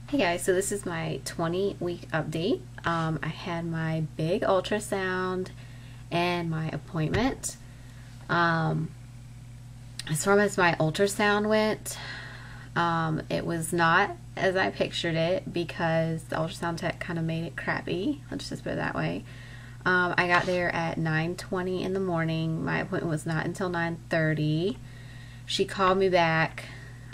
Hey guys, so this is my 20-week update. I had my big ultrasound and my appointment. Um, as far as my ultrasound went, it was not as I pictured it because the ultrasound tech kind of made it crappy. Let's just put it that way. I got there at 9:20 in the morning. My appointment was not until 9:30. She called me back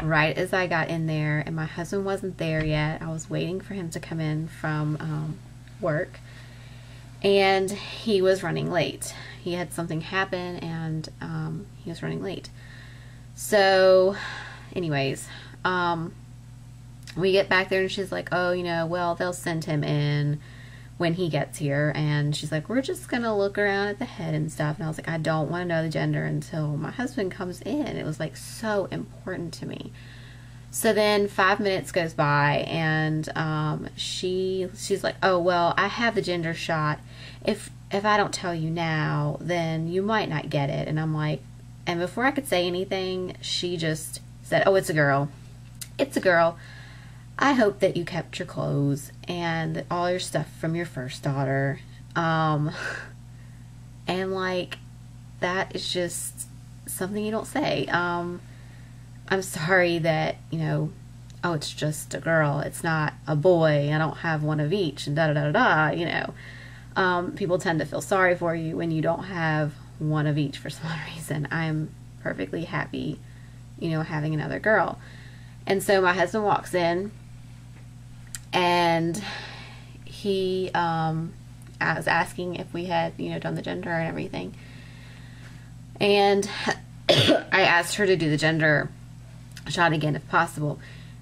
right as I got in there, and my husband wasn't there yet. I was waiting for him to come in from work, and he was running late. He had something happen, and he was running late. So, anyways, we get back there, and she's like, oh, well, they'll send him in when he gets here. And she's like, we're just gonna look around at the head and stuff. And I was like, I don't want to know the gender until my husband comes in. It was like so important to me. So then 5 minutes goes by, and she's like, oh, well, I have the gender shot. If I don't tell you now, then you might not get it. And I'm like, and before I could say anything, she just said, oh, it's a girl. It's a girl. I hope that you kept your clothes and all your stuff from your first daughter. And like, that is just something you don't say. I'm sorry that, oh, it's just a girl. It's not a boy. I don't have one of each, and da da da da da, people tend to feel sorry for you when you don't have one of each for some odd reason. I'm perfectly happy, having another girl. And so my husband walks in, and he was asking if we had, done the gender and everything. And I asked her to do the gender shot again if possible.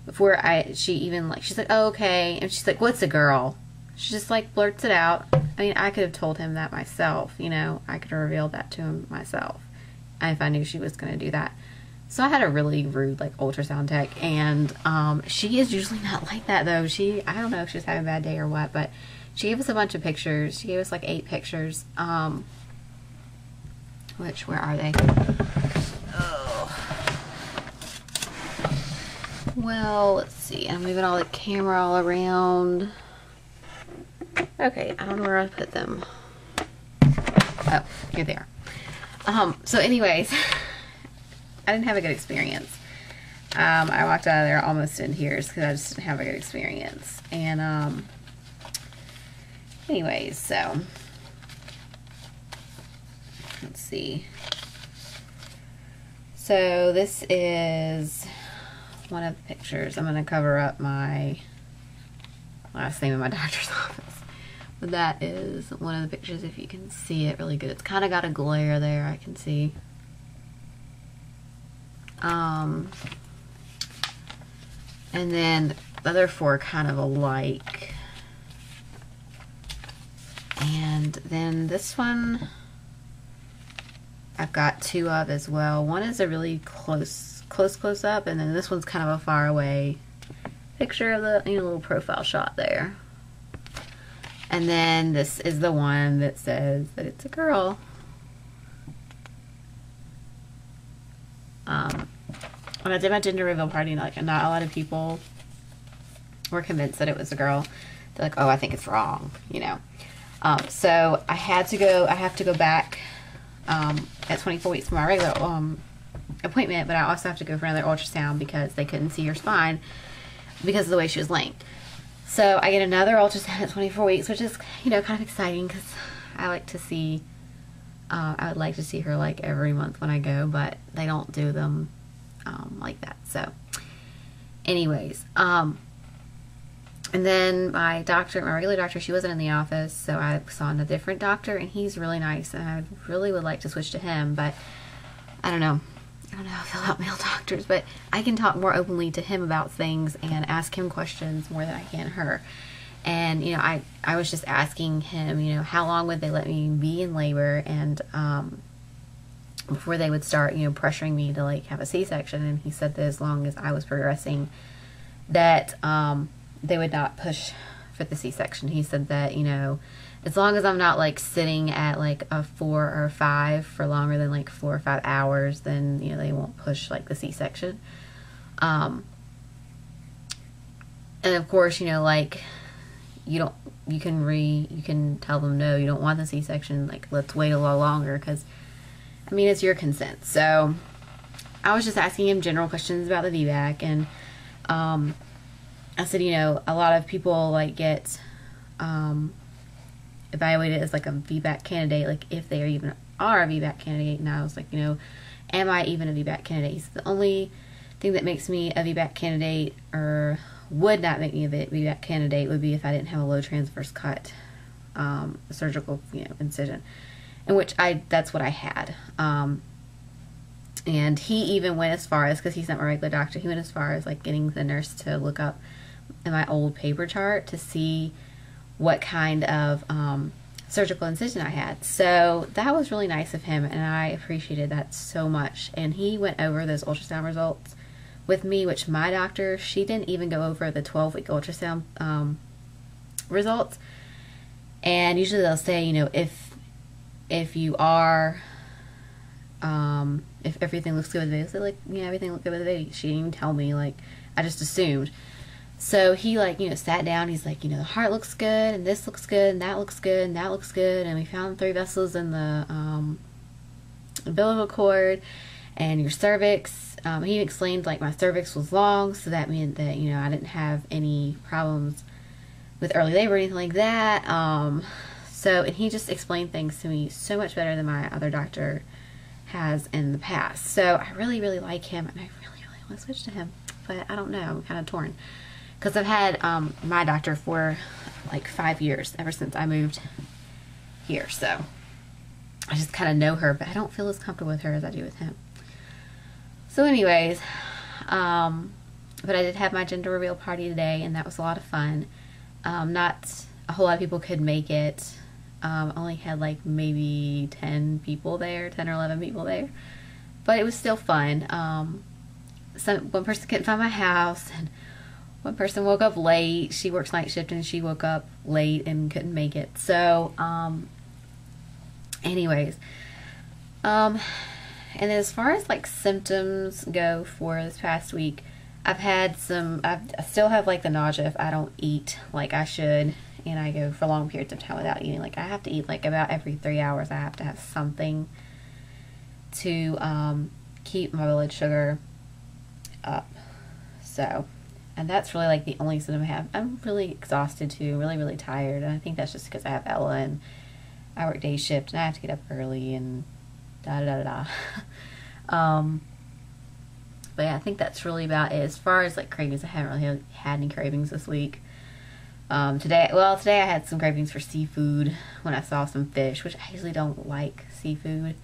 Before she's like, oh, okay. And she's like, what's a girl? She just like blurts it out. I mean, I could have told him that myself, I could have revealed that to him myself if I knew she was going to do that. So I had a really rude ultrasound tech, and she is usually not like that though. I don't know if she's having a bad day or what, but she gave us a bunch of pictures. She gave us 8 pictures. Where are they? Oh. Well, let's see. I'm moving all the camera all around. Okay, I don't know where I put them. Oh, here they are. So anyways, I didn't have a good experience. I walked out of there almost in tears because I just didn't have a good experience. And anyways, so let's see. So this is one of the pictures. I'm going to cover up my last name in my doctor's office. But that is one of the pictures, if you can see it really good. It's kind of got a glare there, I can see. And then the other 4 kind of alike. And then this one I've got 2 of as well. One is a really close up, and then this one's kind of a far away picture of the little profile shot there. And then this is the one that says that it's a girl. When I did my gender reveal party, not a lot of people were convinced that it was a girl. They're like, oh, I think it's wrong, So I have to go back at 24 weeks for my regular appointment, but I also have to go for another ultrasound because they couldn't see her spine because of the way she was laying. So I get another ultrasound at 24 weeks, which is, kind of exciting because I like to see, I would like to see her every month when I go, but they don't do them like that. So anyways, and then my regular doctor, she wasn't in the office, so I saw a different doctor, and he's really nice, and I really would like to switch to him, but I don't know if he'll help male doctors, but I can talk more openly to him about things and ask him questions more than I can her. And I was just asking him, how long would they let me be in labor, and before they would start, pressuring me to have a C-section. And he said that as long as I was progressing, that they would not push for the C-section. He said that, as long as I'm not sitting at a 4 or 5 for longer than 4 or 5 hours, then they won't push the C-section. And of course, you know, like, you can tell them, no, you don't want the C-section, like, let's wait a little longer, because, I mean, it's your consent. So I was just asking him general questions about the VBAC, and I said, you know, a lot of people, like, get evaluated as, like, a VBAC candidate, like, if they even are a VBAC candidate. And I was like, you know, am I even a VBAC candidate? He said, the only thing that makes me a VBAC candidate, or would not make me a VBAC candidate, would be if I didn't have a low transverse cut surgical, you know, incision, in which that's what I had. And he even went as far as, because he's not my regular doctor, he went as far as, like, getting the nurse to look up in my old paper chart to see what kind of surgical incision I had. So that was really nice of him, and I appreciated that so much. And he went over those ultrasound results with me, which my doctor, she didn't even go over the 12-week ultrasound results. And usually they'll say, you know, if you are, if everything looks good with the baby, so, like, yeah, everything looked good with the baby. She didn't even tell me, like, I just assumed. So he, like, you know, sat down, he's like, you know, the heart looks good, and this looks good, and that looks good, and that looks good, and we found 3 vessels in the umbilical cord, and your cervix, he explained, like, my cervix was long, so that meant that, you know, I didn't have any problems with early labor or anything like that. So, and he just explained things to me so much better than my other doctor has in the past. So I really, really like him, and I really, really want to switch to him, but I don't know, I'm kind of torn. Because I've had my doctor for like 5 years, ever since I moved here. So I just kind of know her, but I don't feel as comfortable with her as I do with him. So anyways, but I did have my gender reveal party today, and that was a lot of fun. Not a whole lot of people could make it. Only had like maybe 10 people there, 10 or 11 people there. But it was still fun. One person couldn't find my house, and one person woke up late. She works night shift, and she woke up late and couldn't make it. So, anyways, and as far as like symptoms go for this past week, I still have like the nausea if I don't eat like I should, and I go for long periods of time without eating. Like, I have to eat like about every 3 hours. I have to have something to keep my blood sugar up. So, and that's really like the only symptom I have. I'm really exhausted too, really, really tired, and I think that's just because I have Ella, and I work day shift, and I have to get up early, and da-da-da-da-da. But yeah, I think that's really about it. As far as like cravings, I haven't really had any cravings this week. Today I had some cravings for seafood when I saw some fish, which I usually don't like seafood.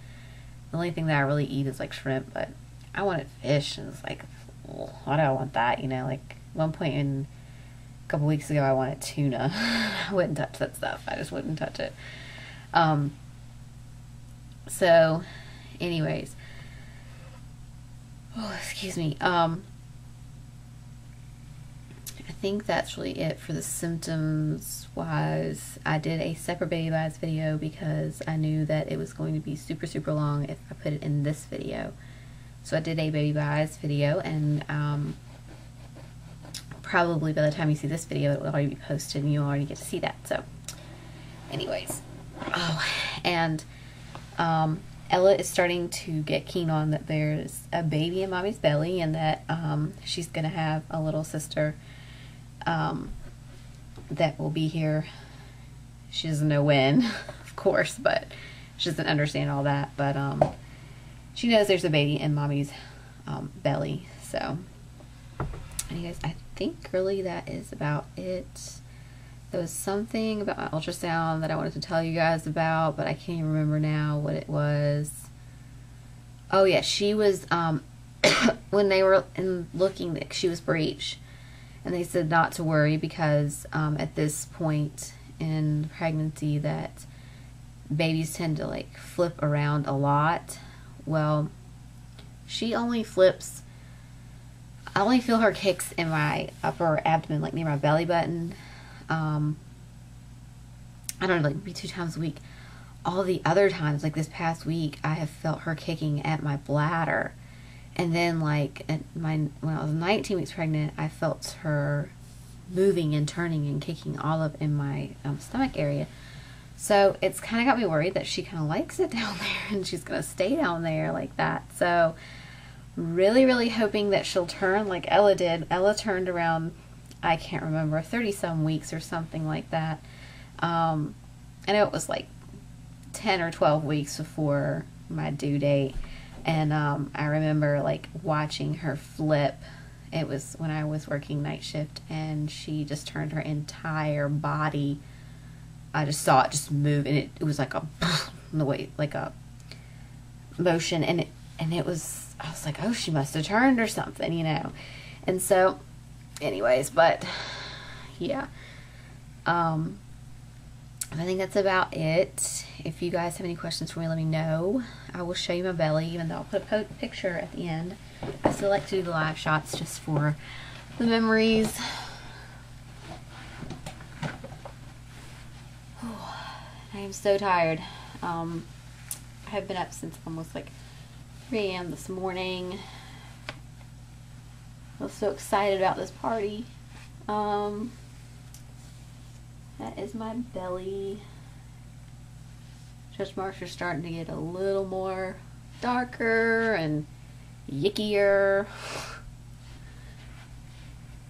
The only thing that I really eat is like shrimp, but I wanted fish, and it's like, why do I want that? You know, like one point in a couple weeks ago, I wanted tuna. I wouldn't touch that stuff. I just wouldn't touch it. So, anyways, excuse me. I think that's really it for the symptoms wise. I did a separate baby buys video because I knew that it was going to be super, super long if I put it in this video. So I did a baby buys video, and probably by the time you see this video, it will already be posted, and you'll already get to see that. So, anyways, and Ella is starting to get keen on that there's a baby in mommy's belly, and that she's gonna have a little sister that will be here. She doesn't know when, of course, but she doesn't understand all that. But she knows there's a baby in mommy's belly. So, anyways, I think really that is about it. There was something about my ultrasound that I wanted to tell you guys about, but I can't even remember now what it was. Oh yeah, she was when they were looking, she was breech, and they said not to worry because at this point in pregnancy that babies tend to like flip around a lot. Well, she only flips, I only feel her kicks in my upper abdomen, like near my belly button. I don't know, like maybe 2 times a week. All the other times, like this past week, I have felt her kicking at my bladder. And then like when I was 19 weeks pregnant, I felt her moving and turning and kicking all up in my stomach area. So it's kind of got me worried that she kind of likes it down there and she's going to stay down there like that. So really, really hoping that she'll turn like Ella did. Ella turned around, I can't remember, 30-some weeks or something like that. I know it was like 10 or 12 weeks before my due date. And I remember like watching her flip. It was when I was working night shift, and she just turned her entire body. I just saw it just move, and it was like a the way, like a motion, and it was, I was like, oh, she must have turned or something, you know. And so anyways, but yeah, I think that's about it. If you guys have any questions for me, let me know. I will show you my belly, even though I'll put a picture at the end. I still like to do the live shots just for the memories. I am so tired. I have been up since almost like 3 a.m. this morning. I was so excited about this party. That is my belly. Stretch marks are starting to get a little more darker and yickier.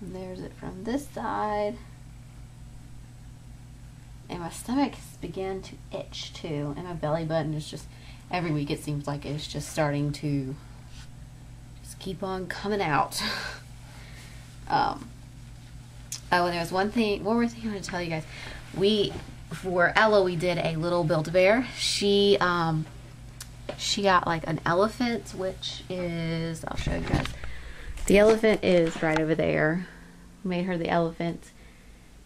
And there's it from this side. And my stomach has begun to itch too, and my belly button is just, every week it seems like it's just starting to just keep on coming out. Oh, and there was one more thing I want to tell you guys. For Ella, we did a little Build-A-Bear. She got like an elephant, which is, I'll show you guys. The elephant is right over there. We made her the elephant.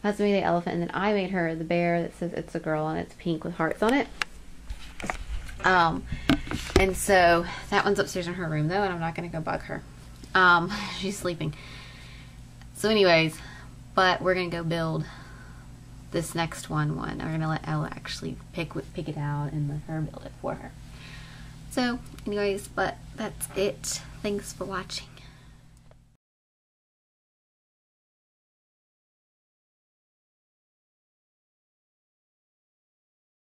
That's me, the elephant, and then I made her the bear that says it's a girl, and it's pink with hearts on it. And so that one's upstairs in her room though, and I'm not gonna go bug her. She's sleeping. So anyways, but we're gonna go build this next one. I'm gonna let Ella actually pick it out and let her build it for her. So anyways, but that's it. Thanks for watching.